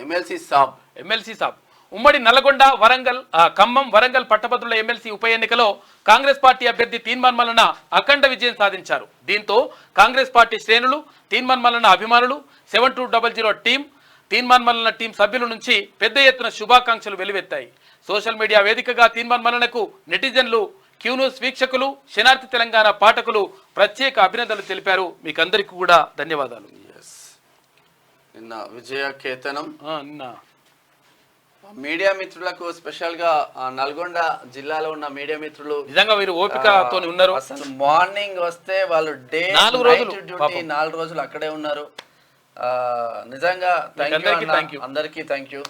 MLC సాబ్ ఉమ్మడి నల్గొండ ఖమ్మం వరంగల్ పట్టభద్రుల MLC ఉప ఎన్నికలో కాంగ్రెస్ పార్టీ అభ్యర్థి తీన్మార్ మల్లన్న అఖండ విజయం సాధించారు. దీంతో కాంగ్రెస్ పార్టీ శ్రేణులు, తీన్మార్ మల్లన్న అభిమానులు, 7200 టీం, తీన్మార్ మల్లన్న టీం సభ్యుల నుంచి పెద్ద ఎత్తున శుభాకాంక్షలు వెలువెత్తాయి. సోషల్ మీడియా వేదికగా తీన్మార్ మల్లన్నకు నెటిజన్లు, క్యూ న్యూస్ వీక్షకులు, శనార్థి తెలంగాణ పాఠకులు ప్రత్యేక అభినందనలు తెలిపారు. మీకు అందరికీ కూడా ధన్యవాదాలు. నిన్న విజయ కేతనం నిన్న మీడియా మిత్రులకు స్పెషల్ గా నల్గొండ జిల్లాలో ఉన్న మీడియా మిత్రులు నిజంగా మీరు ఓపికతో ఉన్నారు. అసలు మార్నింగ్ వస్తే వాళ్ళు డే 4 రోజులు డ్యూటీ 4 రోజులు అక్కడే ఉన్నారు. నిజంగా అందరికీ థ్యాంక్ యూ.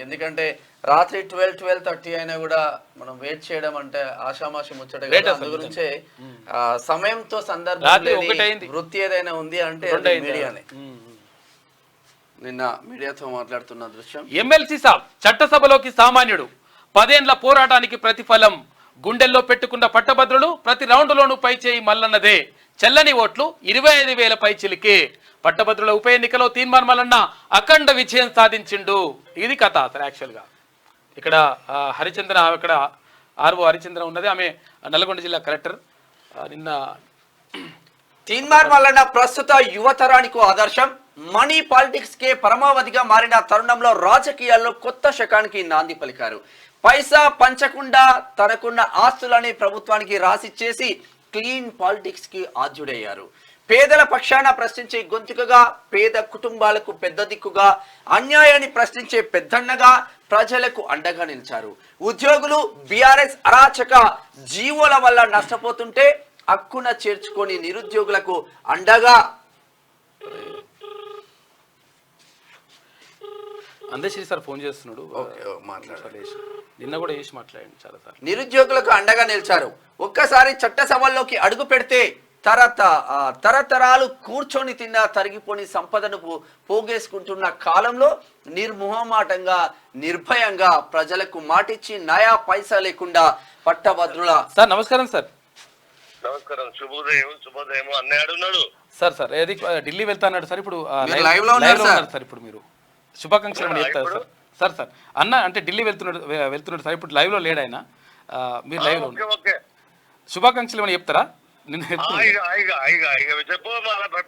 ఎందుకంటే రాత్రి 12-12:30 అయినా కూడా మనం వెయిట్ చేయడం అంటే ఆషామాషి ముచ్చట. అందు గురించే సమయంతో సందర్భం వృత్తి ఏదైనా ఉంది అంటే మీడియానే. నిన్న మీడియాతో మాట్లాడుతున్న దృశ్యం. ఎమ్మెల్సీ సాబ్ చట్టసభలోకి సామాన్యుడు, 10 ఏళ్ల పోరాటానికి ప్రతిఫలం. గుండెల్లో పెట్టుకున్న పట్టభద్రులు ప్రతి రౌండ్లోనూ పైచేయి మల్లన్నదే. చెల్లని ఓట్లు 25,000 పైచిలికే. పట్టభద్రుల ఉప ఎన్నికలో తీన్మార్ మల్లన్న అఖండ విజయం సాధించిండు. ఇది కథ. అసలు యాక్చువల్గా ఇక్కడ హరిచంద్ర, ఇక్కడ ఆర్వో హరిచంద్ర ఉన్నది, ఆమె నల్గొండ జిల్లా కలెక్టర్. నిన్న తీన్మార్ మల్లన్న ప్రస్తుత యువతరానికి ఆదర్శం. మనీ పాలిటిక్స్ కే పరమావధిగా మారిన తరుణంలో రాజకీయాల్లో కొత్త శకానికి నాంది పలికారు. పైసా పంచకుండా తనకున్న ఆస్తులని ప్రభుత్వానికి రాసిచ్చేసి క్లీన్ పాలిటిక్స్ కి ఆద్యుడయ్యారు. పేదల పక్షాన ప్రశ్నించే గొంతుకగా, పేద కుటుంబాలకు పెద్ద దిక్కుగా, అన్యాయాన్ని ప్రశ్నించే పెద్దన్నగా ప్రజలకు అండగా నిలిచారు. ఉద్యోగులు బీఆర్ఎస్ అరాచక జీవోల వల్ల నష్టపోతుంటే హక్కున చేర్చుకొని నిరుద్యోగులకు అండగా అందశ్రీ సార్ ఫోన్ చేస్తున్నాడు, నిన్న కూడా చేసి మాట్లాడండి చాలా సార్. నిరుద్యోగులకు అండగా నిలిచారు. ఒక్కసారి చట్టసభల్లోకి అడుగు పెడితే తరతరాలు కూర్చొని తిన్న తరిగిపోని సంపదను పోగేసుకుంటున్న కాలంలో నిర్మోహమాటంగా, నిర్భయంగా ప్రజలకు మాటిచ్చి నయా పైసా లేకుండా పట్టభద్రుల. సార్ నమస్కారం సార్. నమస్కారం, శుభోదయం. అన్నయ్య ఉన్నాడు సార్ ఏది ఢిల్లీ వెళ్తా అన్నాడు సార్. ఇప్పుడు లైవ్ లో ఉన్నారు సార్. ఇప్పుడు మీరు శుభాకాంక్షలు అని చెప్తారు సార్. సార్ అన్న అంటే ఢిల్లీ వెళ్తున్నాడు సార్. ఇప్పుడు లైవ్ లో లేడు ఆయన, మీరు లైవ్ లో శుభాకాంక్షలు ఏమైనా చెప్తారా?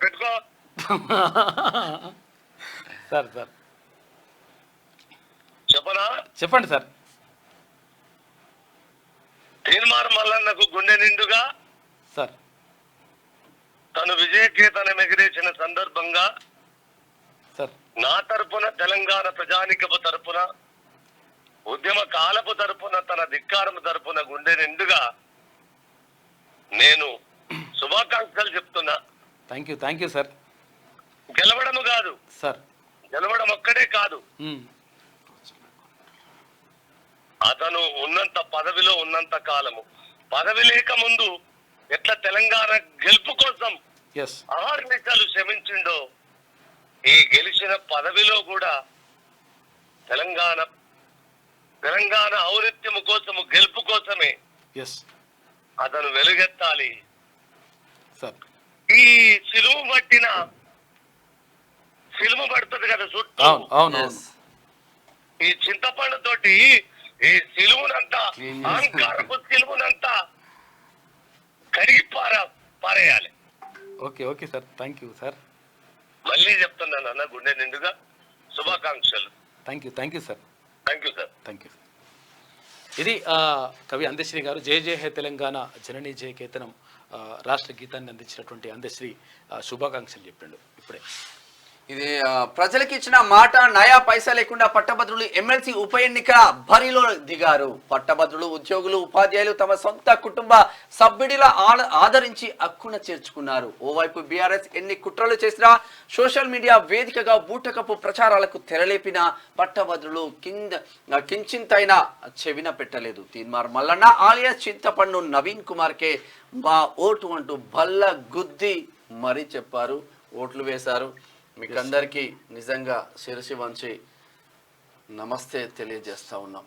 పెట్టుకో సార్. సార్ చెప్పనా? చెప్పండి సార్. తీన్మార్ మల్లన్నకు గుండె నిండుగా సార్ తను విజయకేతనం ఎగిరేసిన సందర్భంగా సార్ నా తరపున, తెలంగాణ ప్రజానికపు తరపున, ఉద్యమ కాలపు తరపున, తన ధిక్కారము తరపున గుండె నిండుగా నేను శుభాకాంక్షలు చెప్తున్నా. Thank you sir. గెలవడము కాదు సార్, గెలవడం ఒక్కడే కాదు, అతను ఉన్నంత పదవిలో ఉన్నంత కాలము, పదవి లేక ముందు ఎట్లా తెలంగాణ గెలుపు కోసం 6 నిమిషాలు శ్రమించిండో, ఈ గెలిచిన పదవిలో కూడా తెలంగాణ ఔన్నత్యము కోసము, గెలుపు కోసమే అతను వెలుగెత్తాలి. ఈ సిలువు పడుతుంది కదా చుట్టూ, ఈ చింతపండు తోటి ఈ సిలువునంతా, అహంకారపు సిలువునంతా కడిగి పారేయాలి. Okay sir. Thank you sir. మళ్ళీ చెప్తున్నాను అన్న, గుండె నిండుగా శుభాకాంక్షలు. Thank you sir. Thank you. ఇది కవి అందశ్రీ గారు. జయ జయ హే తెలంగాణ జననీ జయ కేతనం రాష్ట్ర గీతాన్ని అందించినటువంటి అందశ్రీ శుభాకాంక్షలు చెప్పిండు ఇప్పుడే. ఇది ప్రజలకు ఇచ్చిన మాట. నయా పైసా లేకుండా పట్టభద్రులు ఎమ్మెల్సీ ఉప ఎన్నిక బరిలో దిగారు. పట్టభద్రులు, ఉద్యోగులు, ఉపాధ్యాయులు తమ సొంత కుటుంబ సభ్యుడిలా ఆదరించి హక్కున చేర్చుకున్నారు. ఓవైపు బీఆర్ఎస్ ఎన్ని కుట్రలు చేసినా సోషల్ మీడియా వేదికగా బూటకపు ప్రచారాలకు తెరలేపిన పట్టభద్రులు కించింతైనా చెవిన పెట్టలేదు. తీన్మార్ మల్లన్న ఆలియా చింతపండు నవీన్ కుమార్కే మా ఓటు అంటూ బల్ల గుద్ది మరీ చెప్పారు, ఓట్లు వేశారు. మీకు అందరికీ నిజంగా శిరసి వంచి నమస్తే తెలియజేస్తా ఉన్నాం.